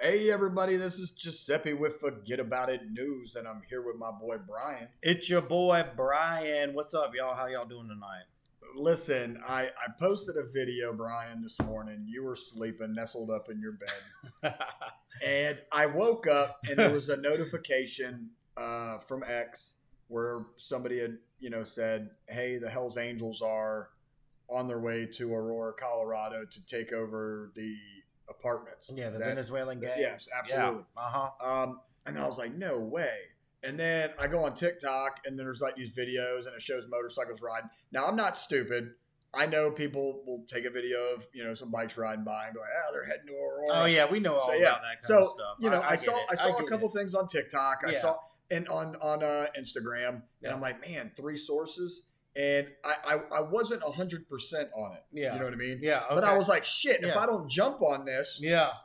Hey everybody, this is Giuseppe with Forget About It News, and I'm here with my boy Brian. It's your boy Brian. What's up, y'all? How y'all doing tonight? Listen, I posted a video, Brian, this morning. You were sleeping, nestled up in your bed. And I woke up and there was a notification from X where somebody had, said, hey, the Hells Angels are on their way to Aurora, Colorado to take over the apartments. Yeah, the Venezuelan gang. Yes, absolutely. Yeah. And I was like, no way. And then I go on TikTok and then there's like these videos and it shows motorcycles riding. Now I'm not stupid. I know people will take a video of, some bikes riding by and go, they're heading to Aurora. Oh yeah, we know all about that kind of stuff. I saw a couple things on TikTok. I saw and on Instagram, and I'm like, man, 3 sources. And I wasn't 100% on it. Yeah. You know what I mean? Yeah. Okay. But I was like, shit, if I don't jump on this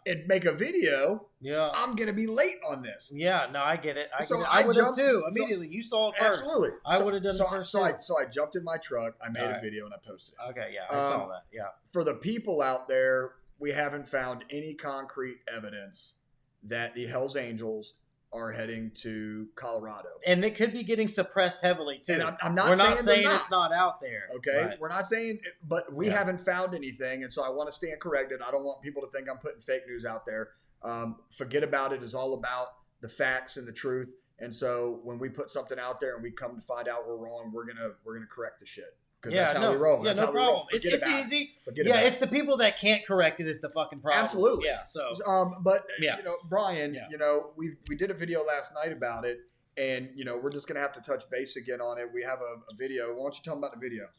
and make a video, I'm going to be late on this. Yeah, no, I get it. I would have too. Immediately. You saw it first. Absolutely. I would have done it first. So I jumped in my truck. I made a video and I posted it. Okay, yeah, I saw that. Yeah. For the people out there, we haven't found any concrete evidence that the Hells Angels are heading to Colorado, and they could be getting suppressed heavily too. And we're not saying it's not out there. Okay, we're not saying, but we haven't found anything, and so I want to stand corrected. I don't want people to think I'm putting fake news out there. Forget About It is all about the facts and the truth, and so when we put something out there and we come to find out we're wrong, we're gonna correct the shit. Yeah, that's how we roll. Yeah, no problem. It's easy. Yeah, it's the people that can't correct it is the fucking problem. Absolutely. Yeah. So. Brian, we did a video last night about it, and we're just gonna have to touch base again on it. We have a video. Why don't you tell them about the video?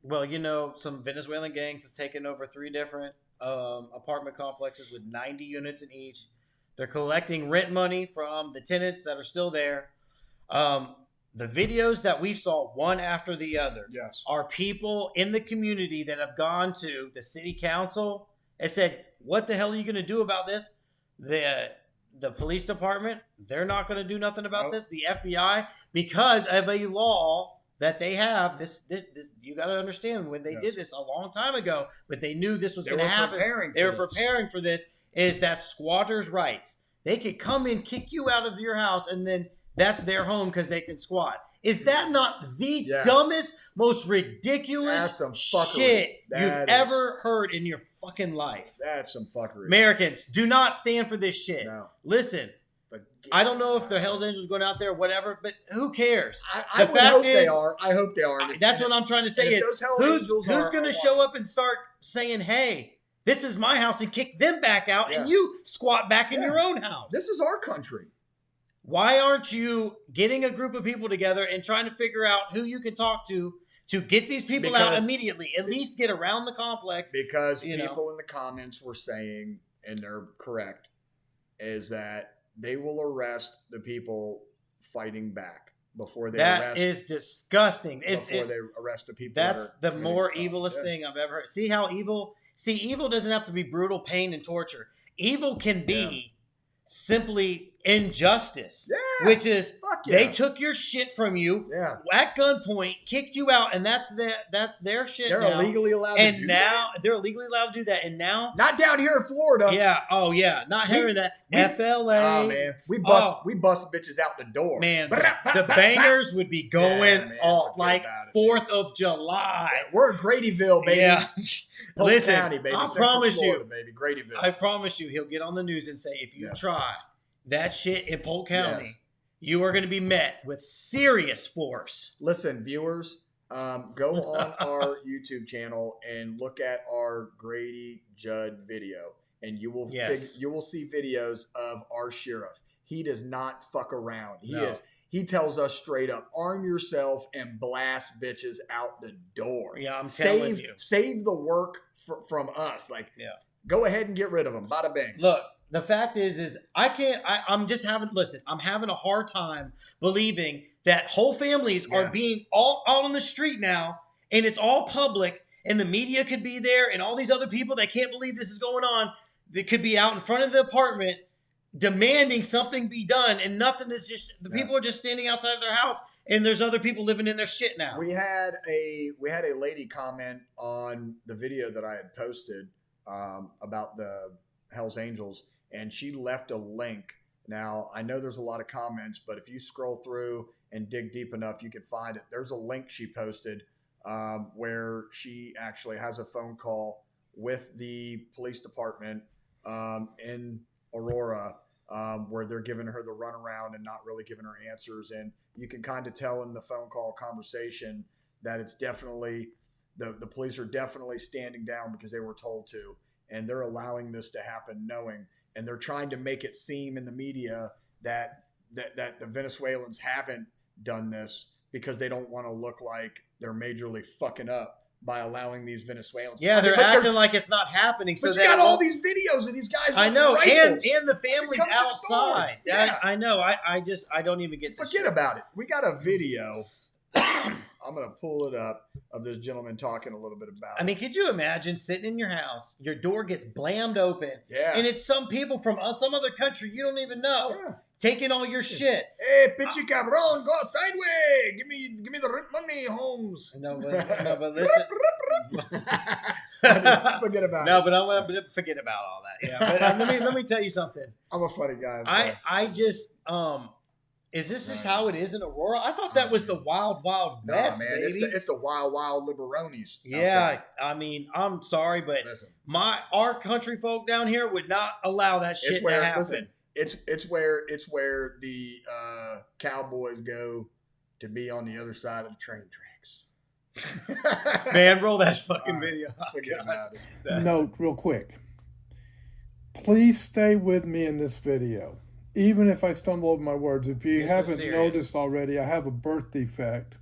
Well, some Venezuelan gangs have taken over 3 different apartment complexes with 90 units in each. They're collecting rent money from the tenants that are still there. The videos that we saw, one after the other, are people in the community that have gone to the city council and said, what the hell are you going to do about this? The police department, they're not going to do nothing about this. The FBI, because of a law that they have, this you got to understand, when they did this a long time ago, but they knew this was going to happen. They were preparing for this, is that squatters' rights. They could come in, kick you out of your house, and then that's their home because they can squat. Is that not the dumbest, most ridiculous shit you've ever heard in your fucking life? That's some fuckery. Americans, do not stand for this shit. No. Listen, I don't know if the Hells Angels going out there, whatever, but who cares? I hope they are. I hope they are. That's what I'm trying to say is, who's going to show up and start saying, hey, this is my house, and kick them back out, and you squat back in your own house? This is our country. Why aren't you getting a group of people together and trying to figure out who you can talk to get these people out immediately? At least get around the complex. Because people in the comments were saying, and they're correct, is that they will arrest the people fighting back before they arrest. That is disgusting. Before they arrest the people. That's the more evilest thing I've ever heard. See how evil? See, evil doesn't have to be brutal pain and torture. Evil can be simply injustice, which is they took your shit from you at gunpoint, kicked you out, and that's their shit. They're illegally allowed to do that. They're illegally allowed to do that, and now not down here in Florida. Not hearing that. FLA. Oh man, we bust bitches out the door. Man, the bangers would be going off like 4th of July. We're in Gradyville, baby. Yeah. Listen, County, baby. I promise Florida, you, baby. Gradyville. I promise you, he'll get on the news and say, if you try that shit in Polk County, you are going to be met with serious force. Listen, viewers, go on our YouTube channel and look at our Grady Judd video, and you will you will see videos of our sheriff. He does not fuck around. He tells us straight up, arm yourself and blast bitches out the door. Yeah, I'm telling you. Save the work from us. Go ahead and get rid of them. Bada bang. Look, the fact is I'm having a hard time believing that whole families are being all out on the street now, and it's all public, and the media could be there, and all these other people that can't believe this is going on, they could be out in front of the apartment demanding something be done, and nothing is just, the people are just standing outside of their house, and there's other people living in their shit now. We had a lady comment on the video that I had posted about the Hell's Angels, and she left a link. Now, I know there's a lot of comments, but if you scroll through and dig deep enough, you can find it. There's a link she posted where she actually has a phone call with the police department in Aurora, where they're giving her the runaround and not really giving her answers. And you can kind of tell in the phone call conversation that it's definitely the police are definitely standing down because they were told to, and they're allowing this to happen knowing, and they're trying to make it seem in the media that the Venezuelans haven't done this because they don't want to look like they're majorly fucking up by allowing these Venezuelans. Yeah, they're acting like it's not happening. But so you got all these videos of these guys. I know, rifles. and the family's outside. Yeah. I know. I don't even get this. Forget about it. We got a video. I'm going to pull it up of this gentleman talking a little bit about it. I mean, could you imagine sitting in your house, your door gets blammed open, yeah, and it's some people from some other country you don't even know taking all your shit. Hey, pinche cabron, go sideways. Give me the rent money, Holmes. No, but listen. Forget about it. No, but I'm going to forget about all that. Yeah, but let me tell you something. I'm a funny guy. I just is this just how it is in Aurora? I thought that was the wild west, man, baby. It's the wild liberonis. Yeah, I mean, I'm sorry, but listen, our country folk down here would not allow that shit to happen. Listen, it's where the cowboys go to be on the other side of the train tracks. Man, roll that fucking video. Forget about it. Note real quick. Please stay with me in this video. Even if I stumble over my words, if you haven't noticed already, I have a birth defect.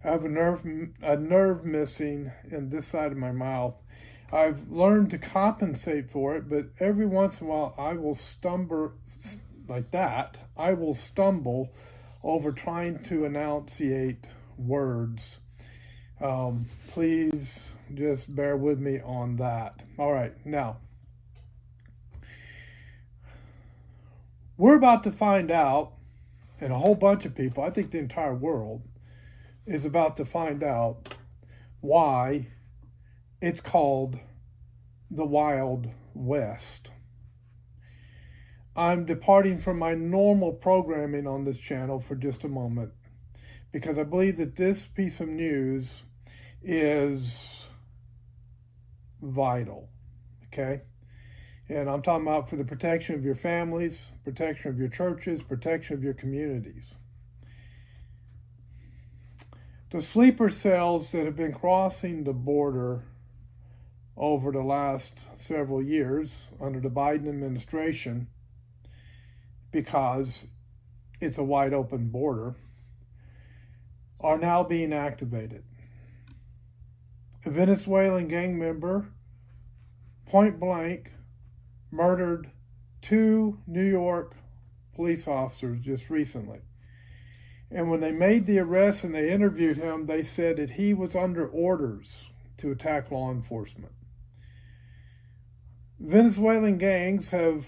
I have a nerve missing in this side of my mouth. I've learned to compensate for it, but every once in a while I will stumble like that. I will stumble over trying to enunciate words. Please just bear with me on that. All right, now. We're about to find out, and a whole bunch of people, I think the entire world, is about to find out why it's called the Wild West. I'm departing from my normal programming on this channel for just a moment because I believe that this piece of news is vital, okay? And I'm talking about for the protection of your families, protection of your churches, protection of your communities. The sleeper cells that have been crossing the border over the last several years under the Biden administration, because it's a wide open border, are now being activated. A Venezuelan gang member, point blank, murdered 2 New York police officers just recently. And when they made the arrest and they interviewed him, they said that he was under orders to attack law enforcement. Venezuelan gangs have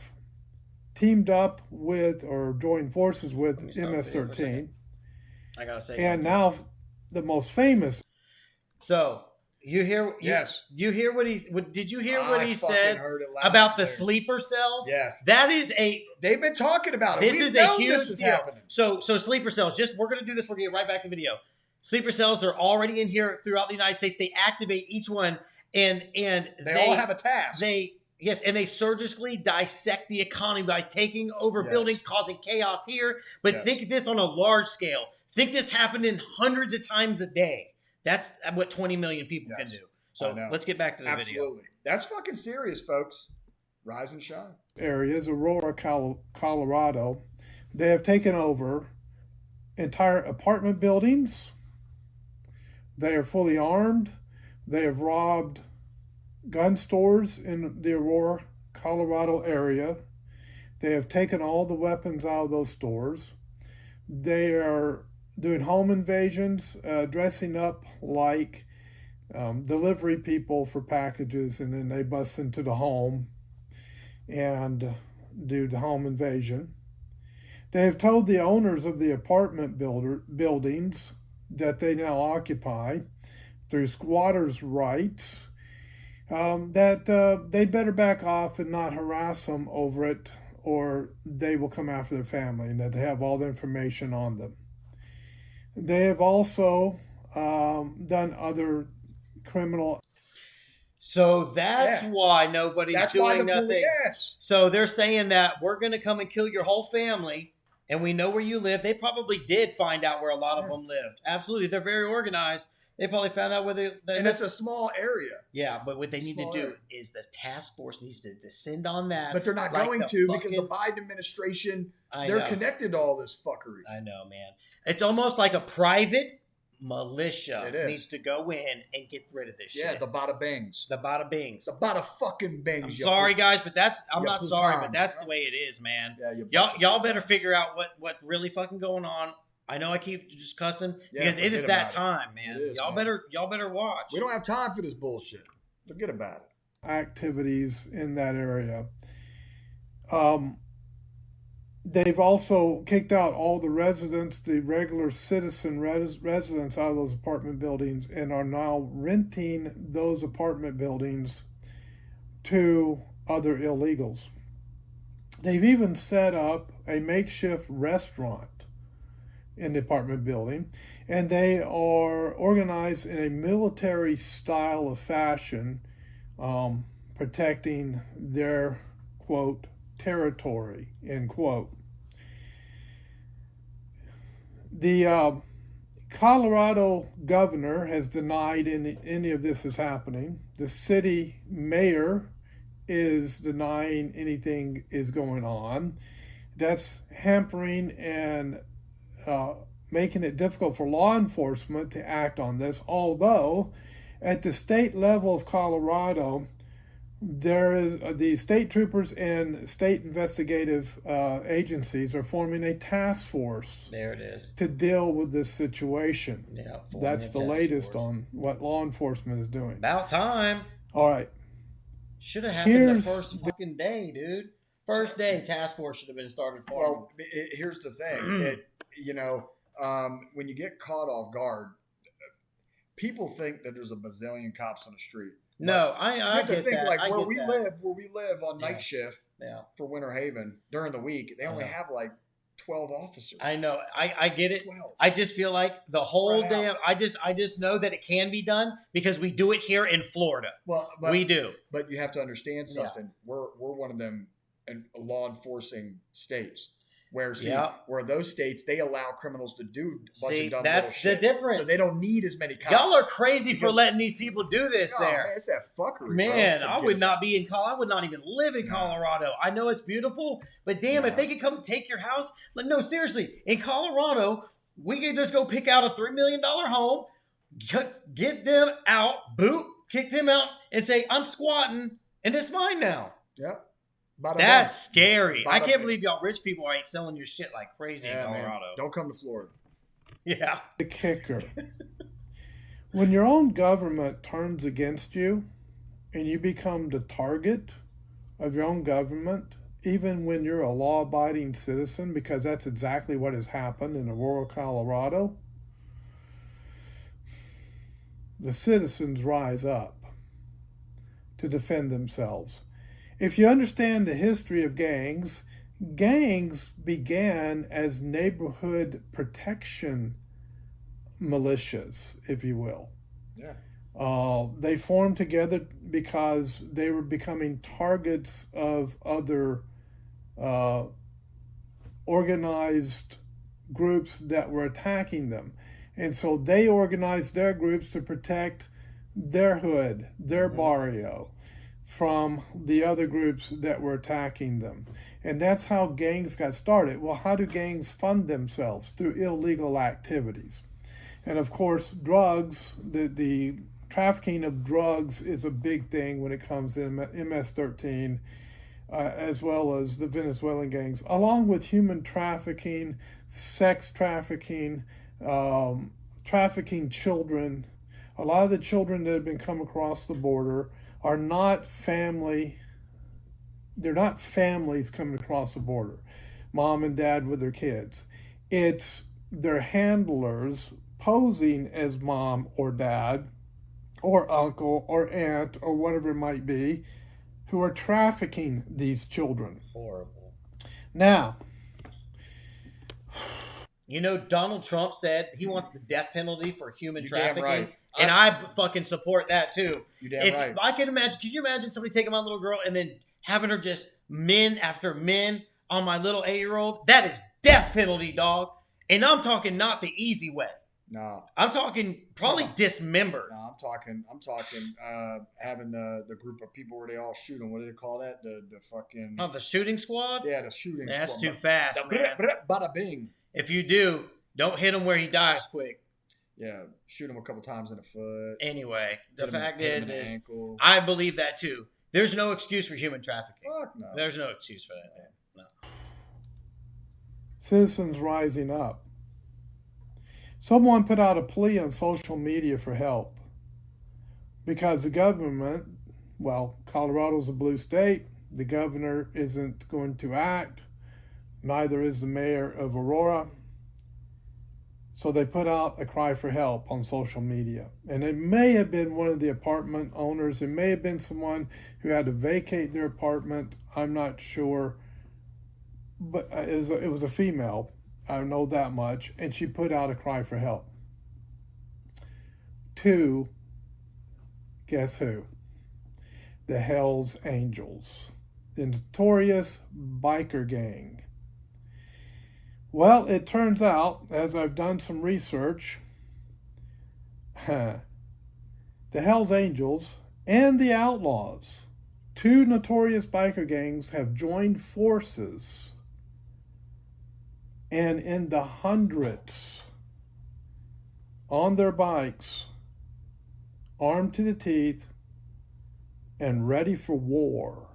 teamed up with or joined forces with MS-13. I gotta say and something. Now the most famous. So you hear? Yes. You hear what he? Did you hear what he said heard it about the sleeper cells? Yes. That is a. They've been talking about it. This is a huge deal. Happening. So sleeper cells. We're gonna do this. We're gonna get right back to video. Sleeper cells. They're already in here throughout the United States. They activate each one, and they all have a task. Yes, and they surgically dissect the economy by taking over buildings, causing chaos here. But think of this on a large scale. Think this happened in hundreds of times a day. That's what 20 million people can do. So let's get back to the video. That's fucking serious, folks. Rise and shine. Areas, Aurora, Colorado, they have taken over entire apartment buildings. They are fully armed. They have robbed gun stores in the Aurora, Colorado area. They have taken all the weapons out of those stores. They are doing home invasions, dressing up like delivery people for packages, and then they bust into the home and do the home invasion. They have told the owners of the apartment buildings that they now occupy through squatters' rights that they better back off and not harass them over it, or they will come after their family, and that they have all the information on them. They have also done other criminal. So that's why nobody's That's doing why the nothing. Yes. So they're saying that we're going to come and kill your whole family, and we know where you live. They probably did find out where a lot of them lived. Absolutely. They're very organized. They probably found out where they and it's a small area. Yeah, but what they need to do is the task force needs to descend on that. But they're not going to because the Biden administration, they're connected to all this fuckery. I know, man. It's almost like a private militia needs to go in and get rid of this shit. Yeah, the bada bings. The bada bings. The bada fucking bings. I'm sorry, guys, but I'm not sorry, but that's the way it is, man. Yeah, y'all better figure out what really fucking going on. I know I keep just cussing because it is that time, man. Y'all better watch. We don't have time for this bullshit. Forget about it. Activities in that area. They've also kicked out all the residents, the regular citizen residents out of those apartment buildings, and are now renting those apartment buildings to other illegals. They've even set up a makeshift restaurant in the apartment building, and they are organized in a military style of fashion, protecting their, quote, territory, end quote. The Colorado governor has denied any of this is happening. The city mayor is denying anything is going on. That's hampering and making it difficult for law enforcement to act on this, although at the state level of Colorado, there is the state troopers and state investigative agencies are forming a task force. There it is. To deal with this situation. Yeah, that's the latest on what law enforcement is doing. About time. All right. Should have happened the first fucking day, dude. First day, task force should have been started for. Well, here's the thing. When you get caught off guard, people think that there's a bazillion cops on the street. No, I get that. Like where we live on night shift for Winter Haven during the week, they only have like 12 officers. I know. I get it. 12. I just feel like the whole damn. I just know that it can be done because we do it here in Florida. Well, we do. But you have to understand something. We're one of them law enforcing states. Where those states, they allow criminals to do a bunch of dumb that's little shit. The difference. So they don't need as many cops. Y'all are crazy for letting these people do this there. Man, it's that fuckery, man, bro. I would not be in I would not even live in Colorado. I know it's beautiful, but damn, if they could come take your house. No, seriously. In Colorado, we could just go pick out a $3 million home, get them out, kick them out, and say, I'm squatting, and it's mine now. Yep. That's scary. I can't believe y'all rich people ain't selling your shit like crazy in Colorado. Man. Don't come to Florida. Yeah. The kicker. When your own government turns against you and you become the target of your own government, even when you're a law-abiding citizen, because that's exactly what has happened in Aurora, Colorado, the citizens rise up to defend themselves. If you understand the history of gangs began as neighborhood protection militias, if you will. Yeah. They formed together because they were becoming targets of other organized groups that were attacking them. And so they organized their groups to protect their hood, their barrio, from the other groups that were attacking them. And that's how gangs got started. Well, how do gangs fund themselves? Through illegal activities. And of course, drugs, the trafficking of drugs is a big thing when it comes to MS-13, as well as the Venezuelan gangs, along with human trafficking, sex trafficking, trafficking children. A lot of the children that have been come across the border are not family. They're not families coming across the border, mom and dad with their kids. It's their handlers posing as mom or dad, or uncle or aunt or whatever it might be who are trafficking these children. Horrible. Now, you know, Donald Trump said he wants the death penalty for human trafficking. Damn right. And I fucking support that too. You damn right. I can imagine, could you imagine somebody taking my little girl and then having her just men after men on my little 8-year-old? That is death penalty, dog. And I'm talking not the easy way. No. I'm talking probably dismembered. No, I'm talking having the group of people where they all shoot them. What do they call that? The fucking... Oh, the shooting squad? Yeah, the shooting That's squad. too fast, man. Bada bing. If you do, don't hit him where he dies quick. Yeah, shoot him a couple times in the foot. Anyway, the Hit him fact in is the ankle. I believe that too. There's no excuse for human trafficking. Fuck no. There's no excuse for that, man. No. Citizens rising up. Someone put out a plea on social media for help because the government, well, Colorado's a blue state. The governor isn't going to act. Neither is the mayor of Aurora. So they put out a cry for help on social media. And it may have been one of the apartment owners. It may have been someone who had to vacate their apartment. I'm not sure. But it was a female. I know that much. And she put out a cry for help. 2, guess who? The Hells Angels. The notorious biker gang. Well, it turns out, as I've done some research, the Hells Angels and the Outlaws, 2 notorious biker gangs, have joined forces, and in the hundreds, on their bikes, armed to the teeth, and ready for war,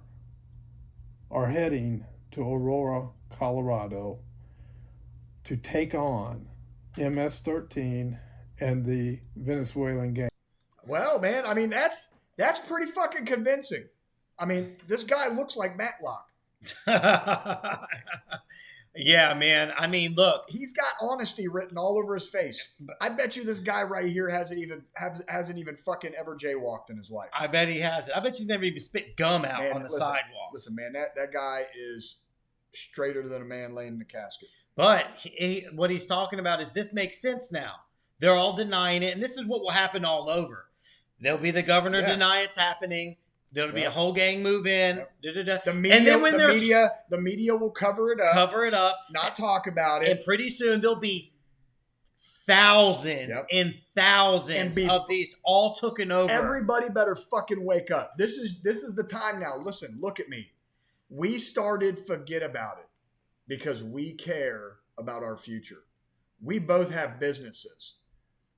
are heading to Aurora, Colorado, to take on MS-13 and the Venezuelan gang. Well, man, I mean, that's pretty fucking convincing. I mean, this guy looks like Matlock. Yeah, man. I mean, look. He's got honesty written all over his face. I bet you this guy right here hasn't even fucking ever jaywalked in his life. I bet he hasn't. I bet he's never even spit gum out Man, on the listen, sidewalk. Listen, man, that guy is straighter than a man laying in a casket. But what he's talking about is this makes sense now. They're all denying it, and this is what will happen all over. There'll be the governor deny it's happening. There'll be a whole gang move in. Yep. The media, and then when the media will cover it up, not talk about it, and pretty soon there'll be thousands and thousands of these all taken over. Everybody better fucking wake up. This is the time now. Listen, look at me. We started Forget About It because we care about our future. We both have businesses.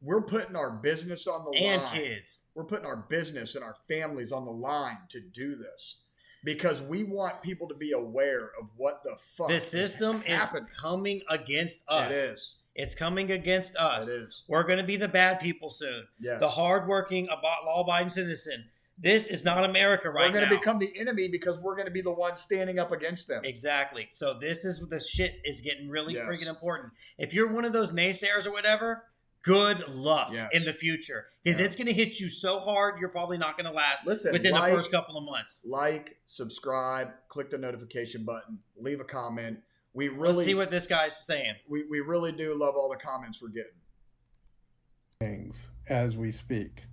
We're putting our business on the line. And kids. We're putting our business and our families on the line to do this because we want people to be aware of what the fuck the system is coming against us. It is. It's coming against us. It is. We're going to be the bad people soon. Yes. The hardworking, law-abiding citizen. This is not America right now. We're going to become the enemy because we're going to be the ones standing up against them. Exactly. So this is the shit is getting really freaking important. If you're one of those naysayers or whatever, good luck in the future because it's going to hit you so hard you're probably not going to last within the first couple of months. Like, subscribe, click the notification button, leave a comment. Let's see what this guy's saying. We really do love all the comments we're getting. Things as we speak.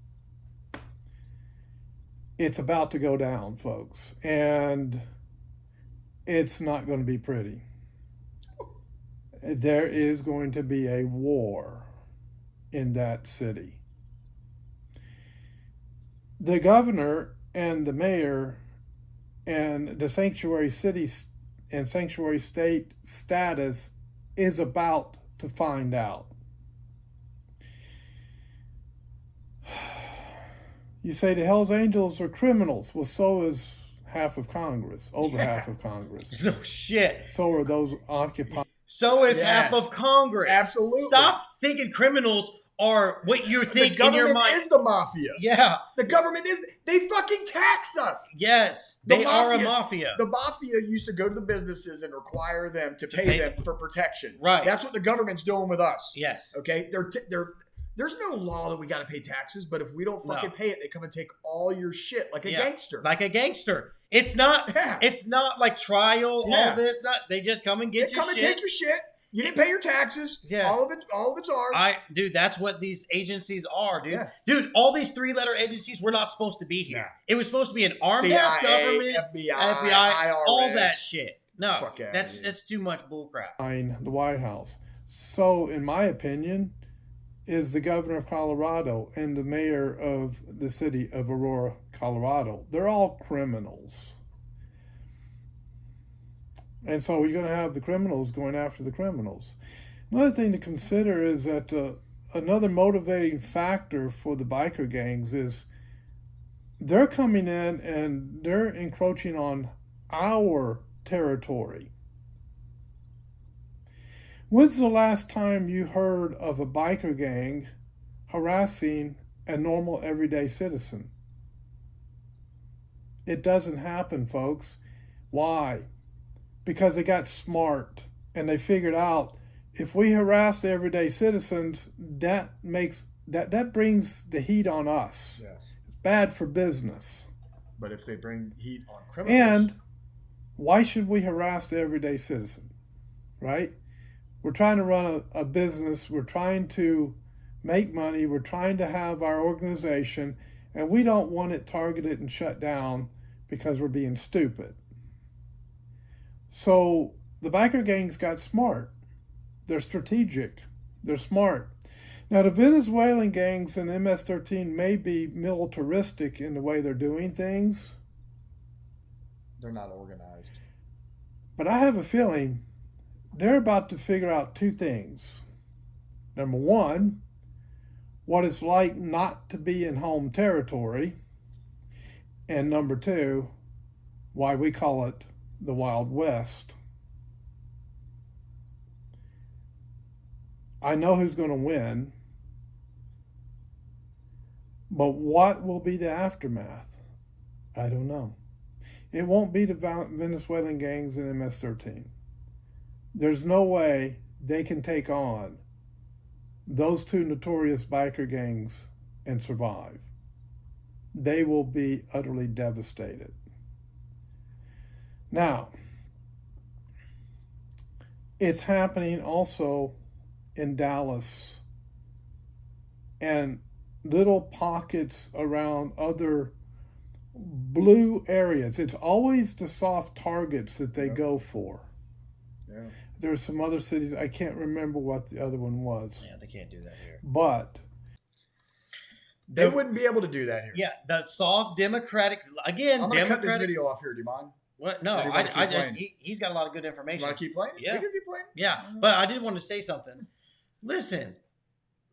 It's about to go down, folks, and it's not going to be pretty. There is going to be a war in that city. The governor and the mayor and the sanctuary city and sanctuary state status is about to find out. You say the Hells Angels are criminals. Well, so is half of Congress, half of Congress. No shit. So are those occupied. So is half of Congress. Absolutely. Stop thinking criminals are what you think in your mind. The government is the mafia. Yeah. The government is. They fucking tax us. Yes. They are a mafia. The mafia used to go to the businesses and require them to pay them for protection. Right. That's what the government's doing with us. Yes. Okay. There's no law that we got to pay taxes, but if we don't fucking No. pay it, they come and take all your shit like a gangster. Like a gangster. It's not. Yeah. It's not like trial. Yeah. All this. Not. They just come and get They your come shit. and take your shit. You didn't pay your taxes. Yes. All of it's ours. Dude, that's what these agencies are, dude. Yeah. Dude, all these 3-letter agencies were not supposed to be here. Nah. It was supposed to be an armed CIA, ass government, FBI, IRS. all that shit. No, Fuck outta here. that's too much bullcrap. The White House. So, in my opinion, is the governor of Colorado and the mayor of the city of Aurora, Colorado. They're all criminals. And so you're going to have the criminals going after the criminals. Another thing to consider is that another motivating factor for the biker gangs is they're coming in and they're encroaching on our territory. When's the last time you heard of a biker gang harassing a normal everyday citizen? It doesn't happen, folks. Why? Because they got smart and they figured out if we harass the everyday citizens, that brings the heat on us. Yes. It's bad for business. But if they bring heat on criminals. And why should we harass the everyday citizen? Right? We're trying to run a business. We're trying to make money. We're trying to have our organization. And we don't want it targeted and shut down because we're being stupid. So the biker gangs got smart. They're strategic. They're smart. Now the Venezuelan gangs and MS-13 may be militaristic in the way they're doing things. They're not organized. But I have a feeling they're about to figure out two things. Number one, what it's like not to be in home territory. And number two, why we call it the Wild West. I know who's going to win, but what will be the aftermath? I don't know. It won't be the Venezuelan gangs and MS-13. There's no way they can take on those two notorious biker gangs and survive. They will be utterly devastated. Now, it's happening also in Dallas and little pockets around other blue areas. It's always the soft targets that they go for. Yeah. There's some other cities, I can't remember what the other one was. Yeah, they can't do that here. But They wouldn't be able to do that here. Yeah, the soft Democratic again. I'm going to cut this Democratic. video off here. Do you mind? What? No, Or do you wanna keep playing? he's got a lot of good You information. want to keep playing? Yeah. We can keep playing. Yeah, but I did want to say something. Listen,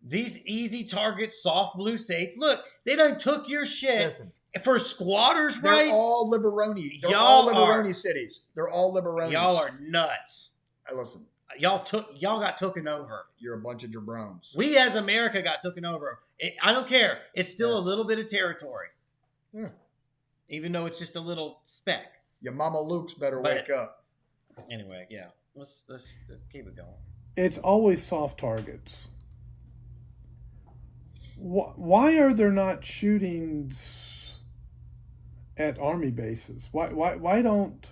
these easy targets, soft blue states. Look, they done took your shit Listen, for squatters' they're rights. all liberoni. They're Y'all all are- liberoni cities. They're all liberoni. Y'all are nuts. Listen, Y'all got taken over. you're a bunch of jabrones. We as America got taken over. I don't care. It's still a little bit of territory. Yeah. Even though it's just a little speck. Your mama Luke's better But- wake up. Anyway, yeah. Let's keep it going. it's always soft targets. Why are there not shootings at army bases? Why don't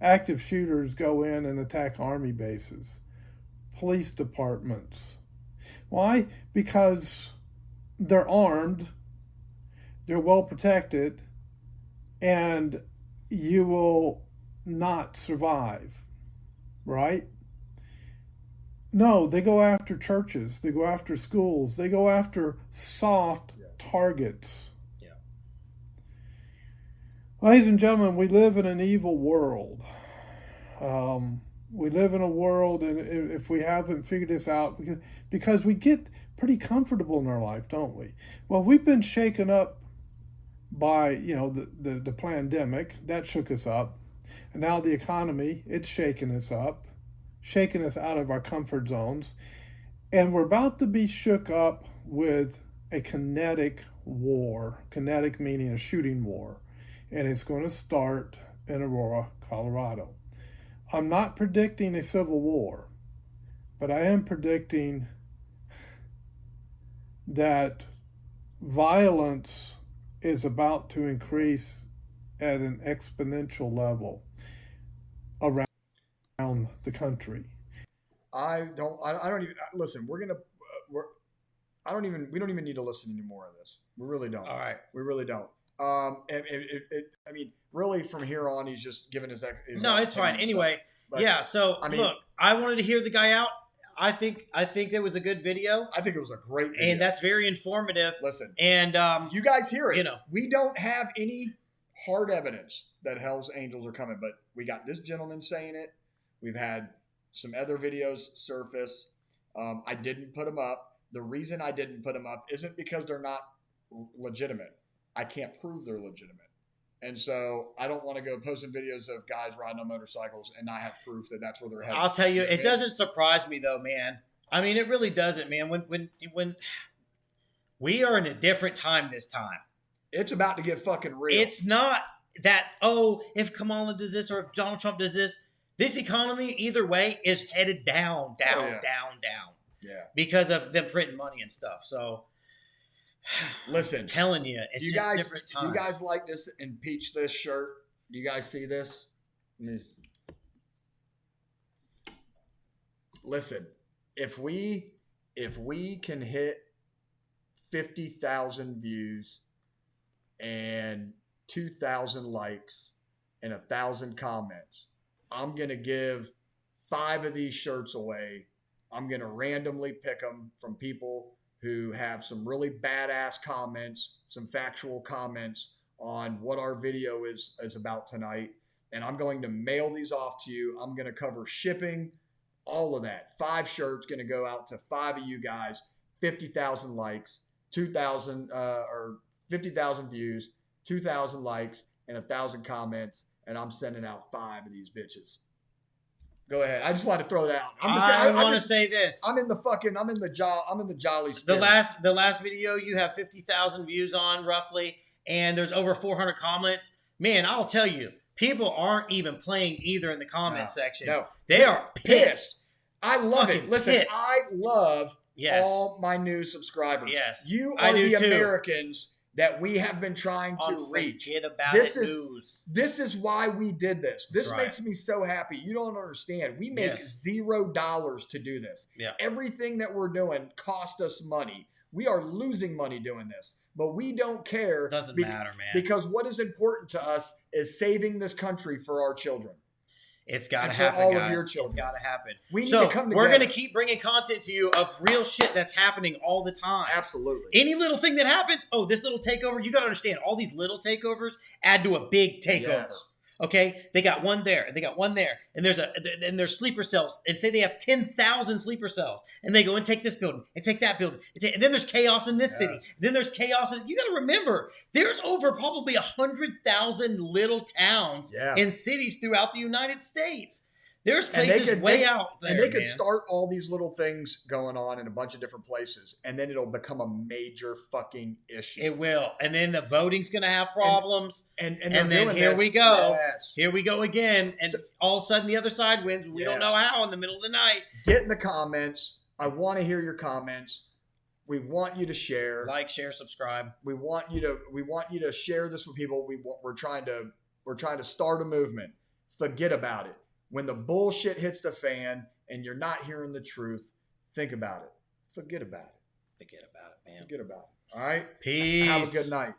active shooters go in and attack army bases, police departments? Why? Because they're armed, they're well protected, and you will not survive, right? No, they go after churches, they go after schools, they go after soft targets. Yeah. Ladies and gentlemen, we live in an evil world. We live in a world, and if we haven't figured this out, because we get pretty comfortable in our life, don't we? Well, we've been shaken up by, the pandemic. That shook us up. And now the economy, it's shaking us up, shaking us out of our comfort zones. And we're about to be shook up with a kinetic war, kinetic meaning a shooting war. And it's going to start in Aurora, Colorado. I'm not predicting a civil war, but I am predicting that violence is about to increase at an exponential level around the country. I don't even listen. We don't even need to listen to any more of this. We really don't. All right. We really don't. I mean, really, from here on, he's just giving his. No, it's fine. Anyway, yeah. So I mean, look, I wanted to hear the guy out. I think it was a good video. I think it was a great video. And that's very informative. Listen, and you guys hear it. You know, we don't have any hard evidence that Hell's Angels are coming, but we got this gentleman saying it. We've had some other videos surface. I didn't put them up. The reason I didn't put them up isn't because they're not legitimate. I can't prove they're legitimate. And so I don't want to go posting videos of guys riding on motorcycles and not have proof that that's where they're headed. I'll tell you, it doesn't surprise me though, man. I mean, it really doesn't, man. When we are in a different time this time. It's about to get fucking real. It's not that, if Kamala does this or if Donald Trump does this, this economy, either way, is headed down. Yeah. Because of them printing money and stuff. So, listen, I'm telling you, it's just guys, different time. You guys like this impeach this shirt? Do you guys see this? Listen, if we can hit 50,000 views and 2,000 likes and 1,000 comments, I'm gonna give 5 of these shirts away. I'm gonna randomly pick them from people who have some really badass comments, some factual comments on what our video is about tonight. And I'm going to mail these off to you. I'm going to cover shipping, all of that. 5 shirts going to go out to 5 of you guys, 50,000 likes, 2,000 or 50,000 views, 2,000 likes, and 1,000 comments. And I'm sending out 5 of these bitches. Go ahead. I just wanted to throw that out. I want to say this. I'm in the jolly spirit. The last video you have 50,000 views on roughly, and there's over 400 comments. Man, I'll tell you, people aren't even playing either in the comment section. No, they are pissed. I love it. Listen, pissed. I love all my new subscribers. Yes, you are the Americans that we have been trying to reach. This is why we did this. This makes me so happy. You don't understand. We make $0 to do this. Yeah. Everything that we're doing cost us money. We are losing money doing this. But we don't care. Doesn't matter, man. Because what is important to us is saving this country for our children. It's got to happen, all guys. Of your children. It's got to happen. We need to come together. We're going to keep bringing content to you of real shit that's happening all the time. Absolutely. Any little thing that happens, this little takeover, you got to understand, all these little takeovers add to a big takeover. Yes. Okay, they got one there, and they got one there, and there's sleeper cells, and say they have 10,000 sleeper cells, and they go and take this building, and take that building, and then there's chaos in this city, then there's chaos. You got to remember, there's over probably 100,000 little towns and cities throughout the United States. There's places way out there, and they could start all these little things going on in a bunch of different places, and then it'll become a major fucking issue. It will, and then the voting's going to have problems, and then here we go. Yes. Here we go again, and all of a sudden the other side wins. We don't know how in the middle of the night. Get in the comments. I want to hear your comments. We want you to share, like, share, subscribe. We want you to share this with people. We're trying to start a movement. Forget about it. When the bullshit hits the fan and you're not hearing the truth, think about it. Forget about it. Forget about it, man. Forget about it. All right? Peace. Have a good night.